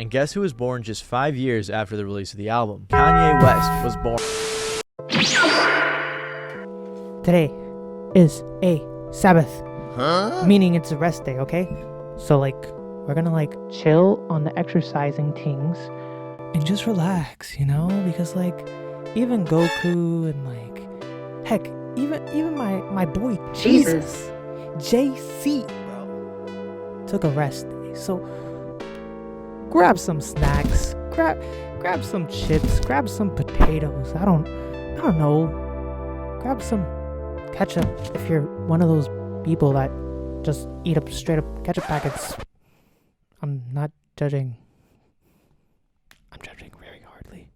And guess who was born just 5 years after the release of the album? Kanye West was born. Today is a Sabbath, meaning it's a rest day, okay? So like, we're gonna like chill on the exercising things and just relax, you know? Because like, even Goku and like, heck, even my boy Jesus, JC, bro, took a rest day. So grab some snacks, grab some chips, grab some potatoes. I don't know. Grab some ketchup if you're one of those people that just eat up straight up ketchup packets. I'm not judging. I'm judging very hardly.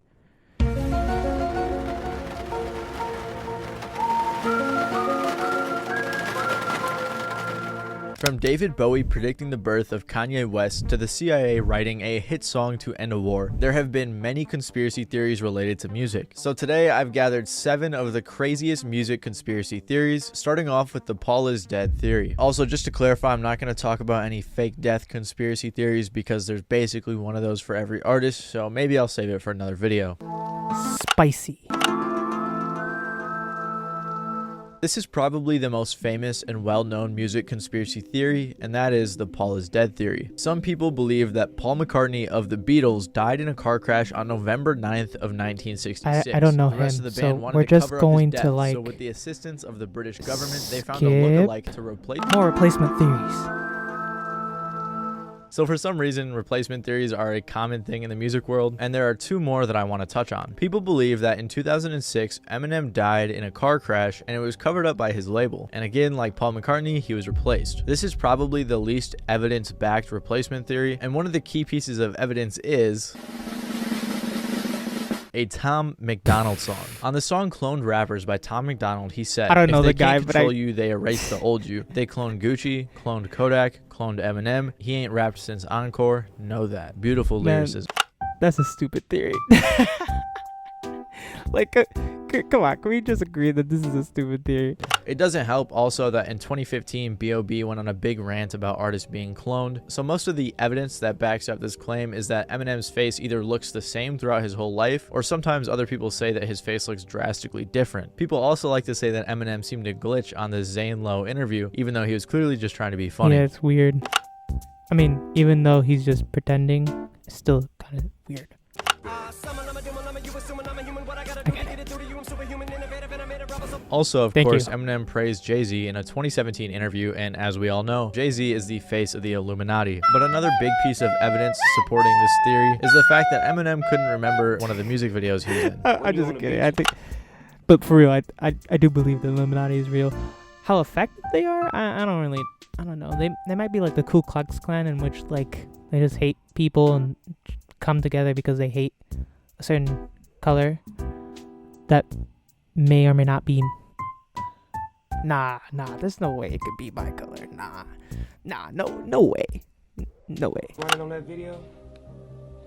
From David Bowie predicting the birth of Kanye West to the CIA writing a hit song to end a war, there have been many conspiracy theories related to music. So today I've gathered 7 of the craziest music conspiracy theories, starting off with the Paul is dead theory. Also, just to clarify, I'm not going to talk about any fake death conspiracy theories because there's basically one of those for every artist, so maybe I'll save it for another video. Spicy. This is probably the most famous and well-known music conspiracy theory, and that is the Paul is dead theory. Some people believe that Paul McCartney of the Beatles died in a car crash on November 9th of 1966. I don't know the rest him, of the band so wanted we're to just cover up going his to death, like so with the assistance of the British government, they found a look-alike to replace. More replacement theories. So for some reason, replacement theories are a common thing in the music world, and there are 2 more that I want to touch on. People believe that in 2006, Eminem died in a car crash and it was covered up by his label. And again, like Paul McCartney, he was replaced. This is probably the least evidence-backed replacement theory, and one of the key pieces of evidence is a Tom McDonald song. On the song Cloned Rappers by Tom McDonald, he said, I don't know if they the guy, can't but control you, they erase the old you. They cloned Gucci, cloned Kodak, cloned Eminem. He ain't rapped since Encore. Know that. Beautiful lyricism. That's a stupid theory. Like, come on, can we just agree that this is a stupid theory? It doesn't help also that in 2015, B.O.B. went on a big rant about artists being cloned. So most of the evidence that backs up this claim is that Eminem's face either looks the same throughout his whole life, or sometimes other people say that his face looks drastically different. People also like to say that Eminem seemed to glitch on the Zane Lowe interview, even though he was clearly just trying to be funny. Yeah, it's weird. I mean, even though he's just pretending, it's still kind of weird. Also, of course, Eminem praised Jay-Z in a 2017 interview, and as we all know, Jay-Z is the face of the Illuminati. But another big piece of evidence supporting this theory is the fact that Eminem couldn't remember one of the music videos he was in. I'm just kidding. I think, but for real, I do believe the Illuminati is real. How effective they are, I don't know. They might be like the Ku Klux Klan, in which like they just hate people and come together because they hate a certain color that may or may not be. Nah, there's no way it could be my color. No way. Running on that video?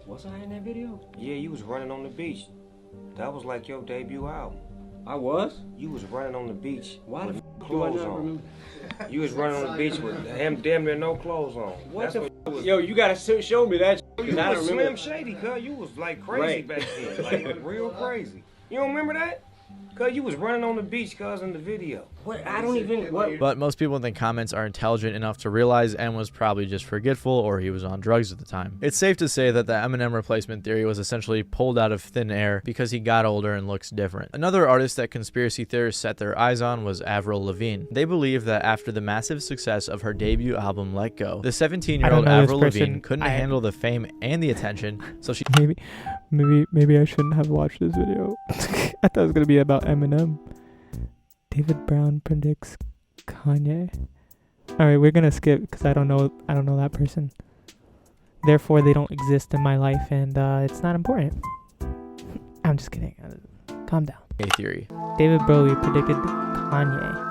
Was I in that video? Yeah, you was running on the beach. That was like your debut album. I was? You was running on the beach. Why with the f*** do I clothes not on. remember? You was running on the beach with damn near no clothes on. What That's the f***? Yo, you gotta show me that You because I was don't Slim remember. Shady, cuz. You was like crazy Right. back then. Like real crazy. You don't remember that? Cuz you was running on the beach, cuz, in the video. What? I don't even... What? But most people in the comments are intelligent enough to realize M was probably just forgetful or he was on drugs at the time. It's safe to say that the Eminem replacement theory was essentially pulled out of thin air because he got older and looks different. Another artist that conspiracy theorists set their eyes on was Avril Lavigne. They believe that after the massive success of her debut album Let Go, the 17-year-old Avril Lavigne couldn't handle the fame and the attention, so she Maybe I shouldn't have watched this video. I thought it was gonna be about Eminem. David Brown predicts Kanye. All right, we're gonna skip because I don't know that person. Therefore, they don't exist in my life, and it's not important. I'm just kidding. Calm down. theory. David Bowie predicted Kanye.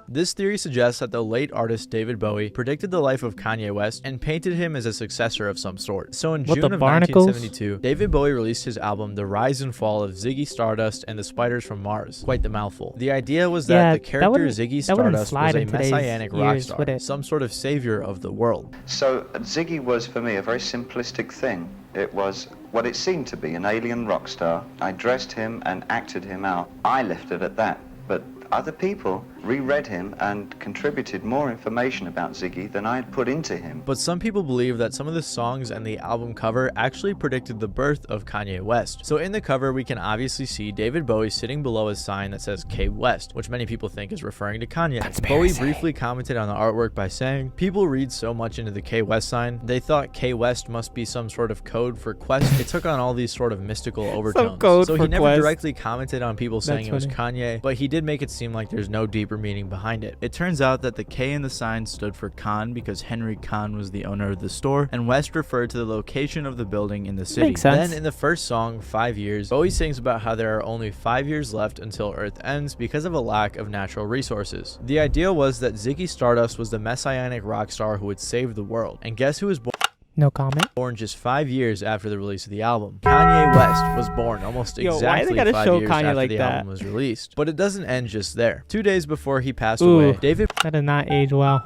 This theory suggests that the late artist David Bowie predicted the life of Kanye West and painted him as a successor of some sort. So in June of 1972, David Bowie released his album The Rise and Fall of Ziggy Stardust and the Spiders from Mars. Quite the mouthful. The idea was that the character Ziggy Stardust was a messianic rock star, some sort of savior of the world. So Ziggy was for me a very simplistic thing. It was what it seemed to be, an alien rock star. I dressed him and acted him out. I left it at that. But other people reread him and contributed more information about Ziggy than I had put into him. But some people believe that some of the songs and the album cover actually predicted the birth of Kanye West. So in the cover, we can obviously see David Bowie sitting below a sign that says K West, which many people think is referring to Kanye. Bowie briefly commented on the artwork by saying, "People read so much into the K West sign, they thought K West must be some sort of code for Quest. It took on all these sort of mystical overtones." So he never directly commented on people saying it was Kanye, but he did make it seem like there's no deeper meaning behind it. It turns out that the K in the sign stood for Khan because Henry Khan was the owner of the store, and West referred to the location of the building in the city. Makes sense. Then in the first song, 5 Years, Bowie sings about how there are only 5 years left until Earth ends because of a lack of natural resources. The idea was that Ziggy Stardust was the messianic rock star who would save the world. And guess who was born? No comment. Born just 5 years after the release of the album. Kanye West was born almost exactly 5 years after the album was released. But it doesn't end just there. 2 days before he passed away, David... That did not age well.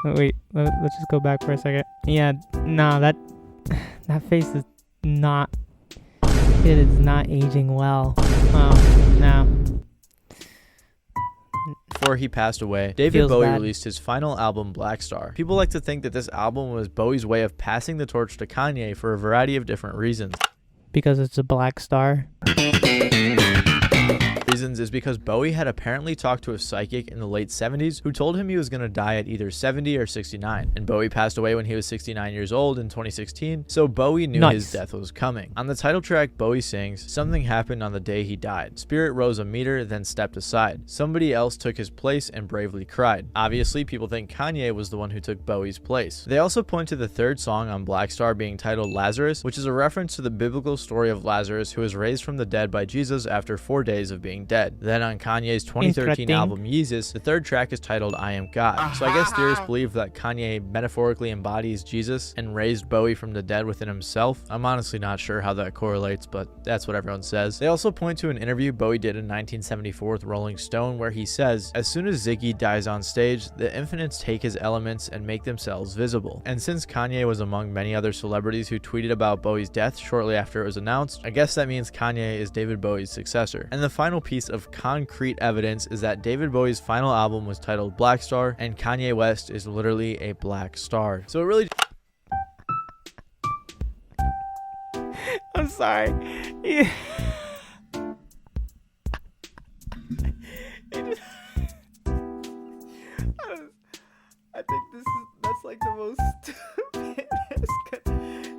Wait, let's just go back for a second. Yeah, nah, that face is not... It is not aging well. No. Before he passed away, David Bowie released his final album, Black Star. People like to think that this album was Bowie's way of passing the torch to Kanye for a variety of different reasons. Because it's a black star. Is because Bowie had apparently talked to a psychic in the late 70s who told him he was going to die at either 70 or 69, and Bowie passed away when he was 69 years old in 2016, so Bowie knew his death was coming. On the title track, Bowie sings, "Something happened on the day he died. Spirit rose a meter, then stepped aside. Somebody else took his place and bravely cried." Obviously, people think Kanye was the one who took Bowie's place. They also point to the third song on Black Star being titled Lazarus, which is a reference to the biblical story of Lazarus who was raised from the dead by Jesus after 4 days of being dead. Then on Kanye's 2013 album Yeezus, the third track is titled I Am God. So I guess theorists believe that Kanye metaphorically embodies Jesus and raised Bowie from the dead within himself. I'm honestly not sure how that correlates, but that's what everyone says. They also point to an interview Bowie did in 1974 with Rolling Stone where he says, "As soon as Ziggy dies on stage, the infinites take his elements and make themselves visible." And since Kanye was among many other celebrities who tweeted about Bowie's death shortly after it was announced, I guess that means Kanye is David Bowie's successor. And the final piece of concrete evidence is that David Bowie's final album was titled Black Star, and Kanye West is literally a black star. So it really... I'm sorry. Yeah. I think that's like the most stupid.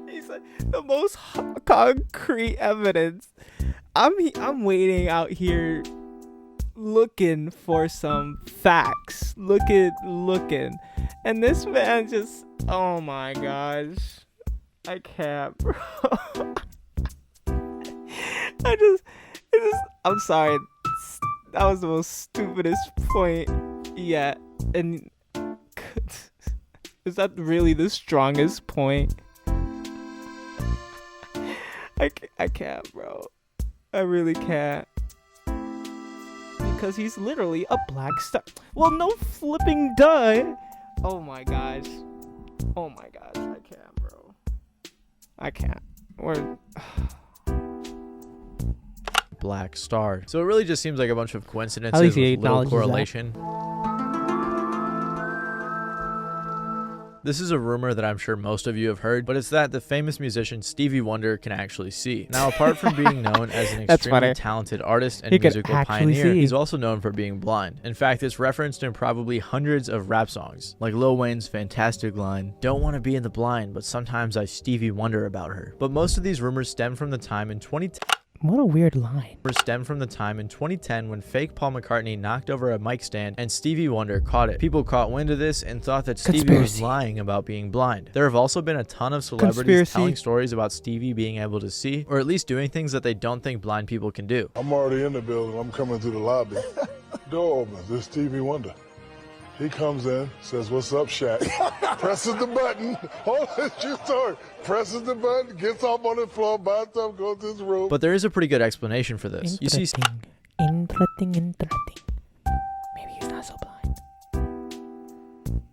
He's like the most concrete evidence. I'm waiting out here looking for some facts. Looking. And this man just, oh my gosh. I can't, bro. I'm sorry. That was the most stupidest point yet. And is that really the strongest point? I can't, bro. I really can't. Because he's literally a black star. Well, no flipping duh. Oh my gosh. I can't, bro. I can't. Black star. So it really just seems like a bunch of coincidences with little correlation. This is a rumor that I'm sure most of you have heard, but it's that the famous musician Stevie Wonder can actually see. Now, apart from being known as an extremely talented artist and musical pioneer, he's also known for being blind. In fact, it's referenced in probably hundreds of rap songs, like Lil Wayne's fantastic line, "Don't want to be in the blind, but sometimes I Stevie Wonder about her." But most of these rumors stem from the time in 2010. What a weird line. Stemmed from the time in 2010 when fake Paul McCartney knocked over a mic stand and Stevie Wonder caught it. People caught wind of this and thought that Stevie was lying about being blind. There have also been a ton of celebrities telling stories about Stevie being able to see, or at least doing things that they don't think blind people can do. I'm already in the building. I'm coming through the lobby. Door opens. This is Stevie Wonder. He comes in, says, "What's up, Shaq?" Presses the button. Hold on, true story. Presses the button, gets off on the floor, buys up, goes to his room. But there is a pretty good explanation for this. You see, Interesting. Maybe he's not so blind.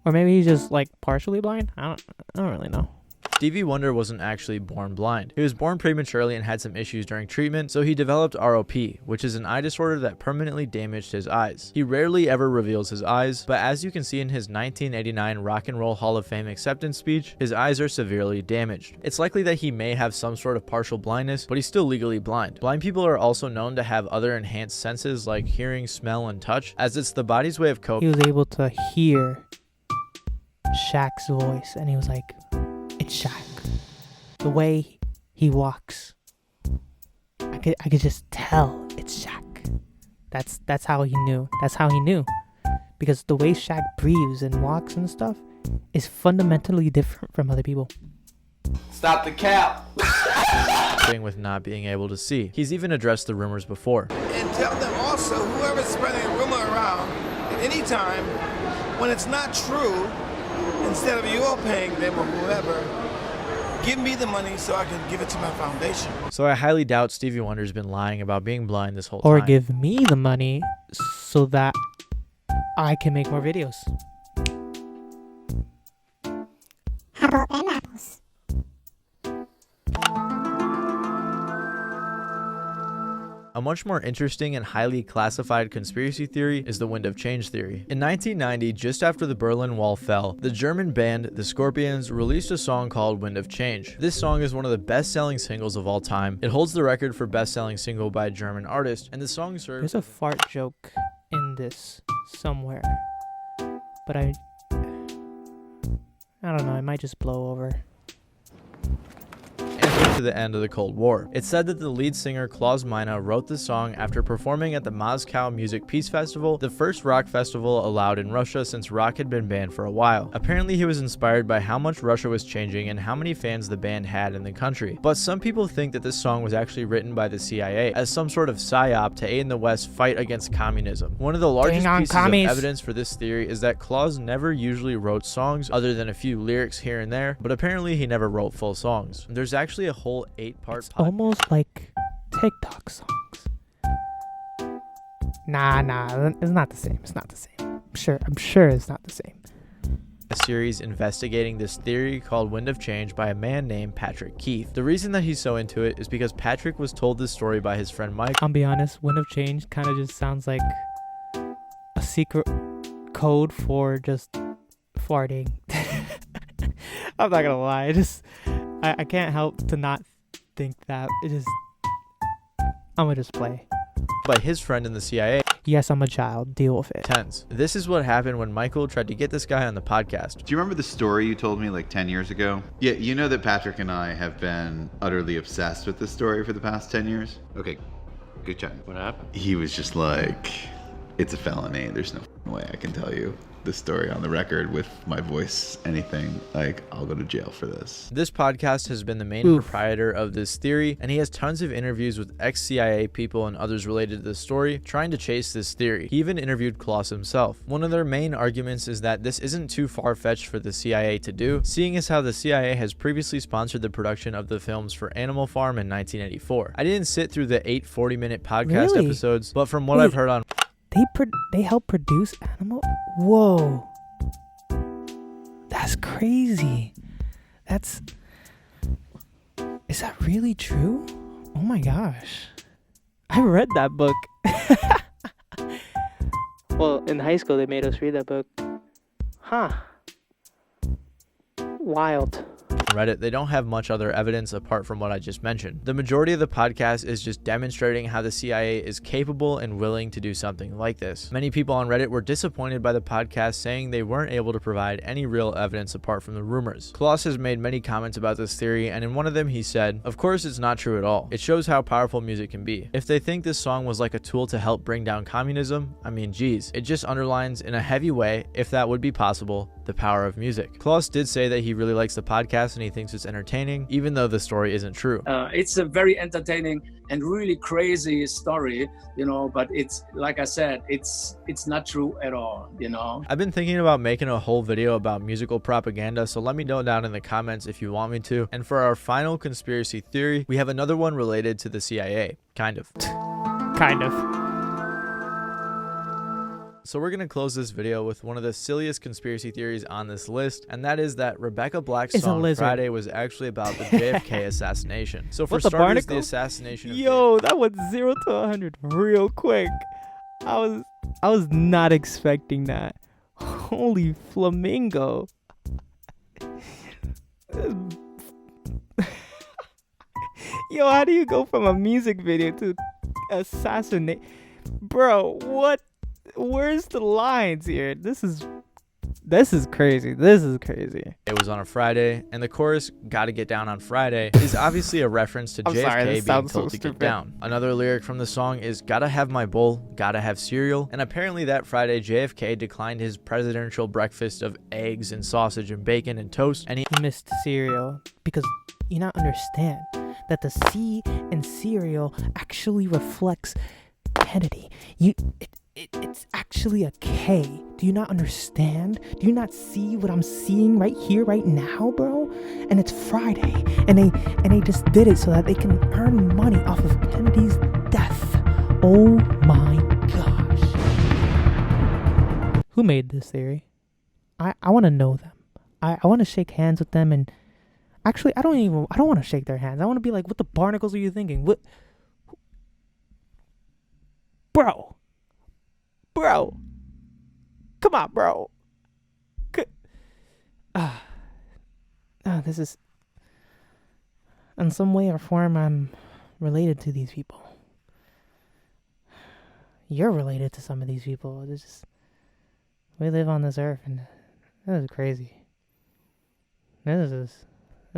Or maybe he's just like partially blind. I don't really know. Stevie Wonder wasn't actually born blind. He was born prematurely and had some issues during treatment, so he developed ROP, which is an eye disorder that permanently damaged his eyes. He rarely ever reveals his eyes, but as you can see in his 1989 Rock and Roll Hall of Fame acceptance speech, his eyes are severely damaged. It's likely that he may have some sort of partial blindness, but he's still legally blind. Blind people are also known to have other enhanced senses like hearing, smell, and touch, as it's the body's way of coping. He was able to hear Shaq's voice, and he was like, "It's Shaq." The way he walks, I could just tell it's Shaq. That's how he knew. That's how he knew, because the way Shaq breathes and walks and stuff is fundamentally different from other people. Stop the cap. With not being able to see. He's even addressed the rumors before. And tell them also, whoever's spreading a rumor around at any time, when it's not true, instead of you all paying them or whoever, give me the money so I can give it to my foundation. So I highly doubt Stevie Wonder's been lying about being blind this whole time. Or give me the money so that I can make more videos. How about them apples? A much more interesting and highly classified conspiracy theory is the wind of change theory. In 1990, just after the Berlin Wall fell, the German band The Scorpions released a song called Wind of Change. This song is one of the best-selling singles of all time. It holds the record for best-selling single by a German artist, and the song serves... There's a fart joke in this somewhere, but I don't know, it might just blow over. To the end of the Cold War. It's said that the lead singer Klaus Meine wrote the song after performing at the Moscow Music Peace Festival, the first rock festival allowed in Russia since rock had been banned for a while. Apparently he was inspired by how much Russia was changing and how many fans the band had in the country. But some people think that this song was actually written by the CIA as some sort of psyop to aid the West fight against communism. One of the largest pieces of evidence for this theory is that Klaus never usually wrote songs other than a few lyrics here and there, but apparently he never wrote full songs. There's actually a whole 8-part almost like TikTok songs. Nah, it's not the same. It's not the same. I'm sure it's not the same. A series investigating this theory called Wind of Change by a man named Patrick Keefe. The reason that he's so into it is because Patrick was told this story by his friend Mike. I'll be honest, Wind of Change kind of just sounds like a secret code for just farting. I'm not gonna lie, I can't help to not think that. I'm gonna just play. By his friend in the CIA. Yes, I'm a child. Deal with it. Tense. This is what happened when Michael tried to get this guy on the podcast. Do you remember the story you told me like 10 years ago? Yeah, you know that Patrick and I have been utterly obsessed with this story for the past 10 years? Okay, good job. What happened? He was just like, it's a felony. There's no way I can tell you this story on the record with my voice, anything. Like, I'll go to jail for this. This podcast has been the main proprietor of this theory, and he has tons of interviews with ex-CIA people and others related to this story, trying to chase this theory. He even interviewed Klaus himself. One of their main arguments is that this isn't too far-fetched for the CIA to do, seeing as how the CIA has previously sponsored the production of the films for Animal Farm in 1984. I didn't sit through the 8 40-minute podcast episodes, but from what I've heard on... They help produce Animal... Whoa. That's crazy. Is that really true? Oh my gosh. I read that book. Well, in high school, they made us read that book. Huh. Wild. Reddit, they don't have much other evidence apart from what I just mentioned. The majority of the podcast is just demonstrating how the CIA is capable and willing to do something like this. Many people on Reddit were disappointed by the podcast, saying they weren't able to provide any real evidence apart from the rumors. Klaus has made many comments about this theory, and in one of them he said, "Of course it's not true at all. It shows how powerful music can be. If they think this song was like a tool to help bring down communism, I mean geez, it just underlines in a heavy way, if that would be possible, the power of music. Claus did say that he really likes the podcast and he thinks it's entertaining, even though the story isn't true. It's a very entertaining and really crazy story, you know, but it's, like I said, it's not true at all, you know. I've been thinking about making a whole video about musical propaganda, so let me know down in the comments if you want me to. And for our final conspiracy theory, we have another one related to the CIA. Kind of. Kind of. So we're going to close this video with one of the silliest conspiracy theories on this list, and that is that Rebecca Black's song Friday was actually about the JFK assassination. So for starters, the assassination of Yo, that was 0 to 100 real quick. I was not expecting that. Holy flamingo. Yo, how do you go from a music video to assassinate? Bro, what? Where's the lines here? This is crazy. This is crazy. It was on a Friday, and the chorus "Gotta Get Down on Friday" is obviously a reference to JFK being told to get down. Another lyric from the song is "Gotta have my bowl, gotta have cereal," and apparently that Friday JFK declined his presidential breakfast of eggs and sausage and bacon and toast, and he missed cereal because you not understand that the C in cereal actually reflects Kennedy. It's actually a K. Do you not understand? Do you not see what I'm seeing right here, right now, bro? And it's Friday, and they just did it so that they can earn money off of Kennedy's death. Oh my gosh. Who made this theory? I want to know them. I want to shake hands with them, and actually, I don't want to shake their hands. I want to be like, what the barnacles are you thinking? What? Bro, come on, bro. This is, in some way or form, I'm related to these people. You're related to some of these people. We live on this earth, and this is crazy. This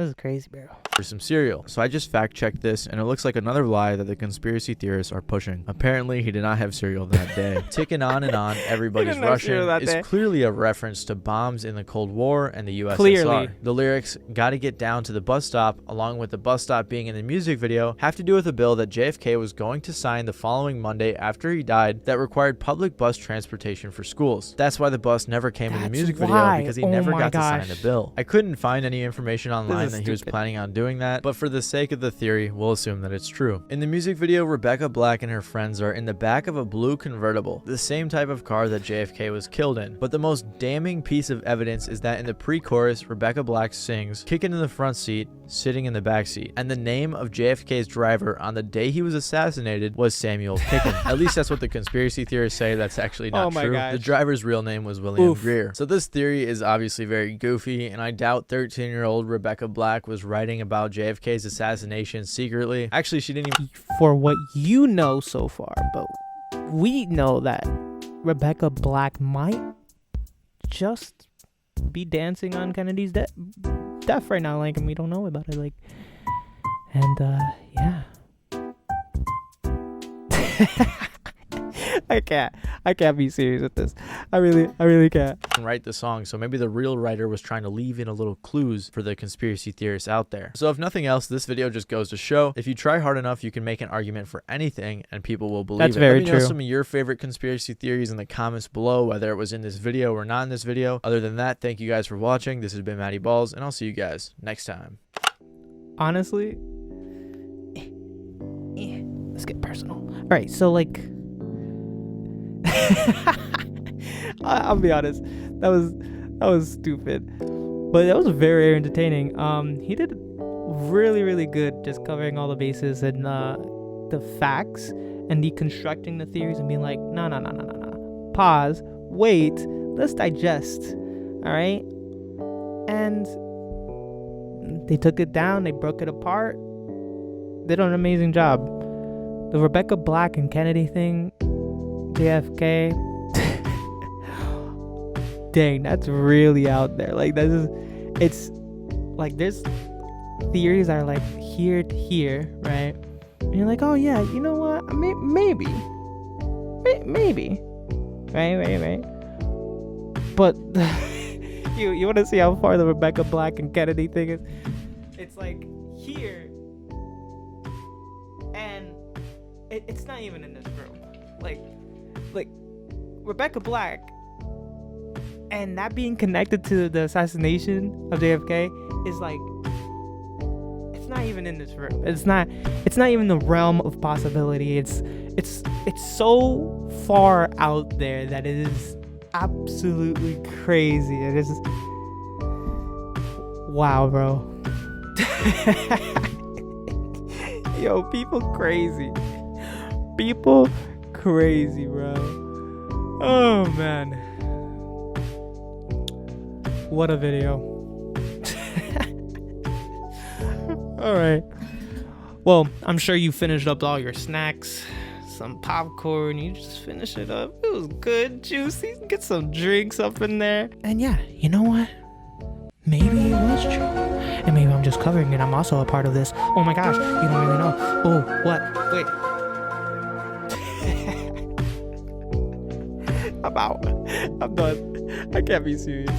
is crazy, bro. For some cereal. So I just fact checked this, and it looks like another lie that the conspiracy theorists are pushing. Apparently he did not have cereal that day. Ticking on and on, everybody's Russian is clearly a reference to bombs in the Cold War and the USSR. Clearly. The lyrics "gotta get down to the bus stop," along with the bus stop being in the music video, have to do with a bill that JFK was going to sign the following Monday after he died that required public bus transportation for schools. That's why the bus never came in the music video, because he never got to sign the bill. I couldn't find any information online that he was planning on doing that, but for the sake of the theory, we'll assume that it's true. In the music video, Rebecca Black and her friends are in the back of a blue convertible, the same type of car that JFK was killed in. But the most damning piece of evidence is that in the pre-chorus, Rebecca Black sings "Kicking in the front seat, sitting in the back seat," and the name of JFK's driver on the day he was assassinated was Samuel Kickin. At least that's what the conspiracy theorists say. That's actually not true. The driver's real name was William Greer. So this theory is obviously very goofy, and I doubt 13-year-old Rebecca Black was writing about JFK's assassination secretly. Actually, she didn't even... For what you know so far, but we know that Rebecca Black might just be dancing on Kennedy's death right now, like, and we don't know about it, like, and yeah. I can't be serious with this. I really can't. Write the song, so maybe the real writer was trying to leave in a little clues for the conspiracy theorists out there. So if nothing else, this video just goes to show if you try hard enough, you can make an argument for anything and people will believe it. That's very true. Let me know some of your favorite conspiracy theories in the comments below, whether it was in this video or not in this video. Other than that, thank you guys for watching. This has been Matty Balls, and I'll see you guys next time. Honestly, let's get personal. All right, so like, I'll be honest, that was stupid, but that was very entertaining. He did really good just covering all the bases and the facts and deconstructing the theories and being like, no, pause, wait, let's digest. All right, and they took it down, they broke it apart, did an amazing job. The Rebecca Black and Kennedy thing, JFK, dang, that's really out there. Like, it's like, there's theories that are like here to here, right? And you're like, oh yeah, you know what? Maybe, right? But You want to see how far the Rebecca Black and Kennedy thing is? It's like here, and it's not even in this room. Like Rebecca Black, and that being connected to the assassination of JFK is like, it's not even in this room. It's not even the realm of possibility. It's so far out there that it is absolutely crazy. It is, wow, bro. Yo, people crazy, bro. Oh man, what a video. All right, well, I'm sure you finished up all your snacks, some popcorn. You just finish it up. It was good, juicy. Get some drinks up in there. And yeah, you know what? Maybe it was true. And maybe I'm just covering it. I'm also a part of this. Oh my gosh, you don't really know. Oh, what? Wait. I'm out. I'm done. I can't be serious.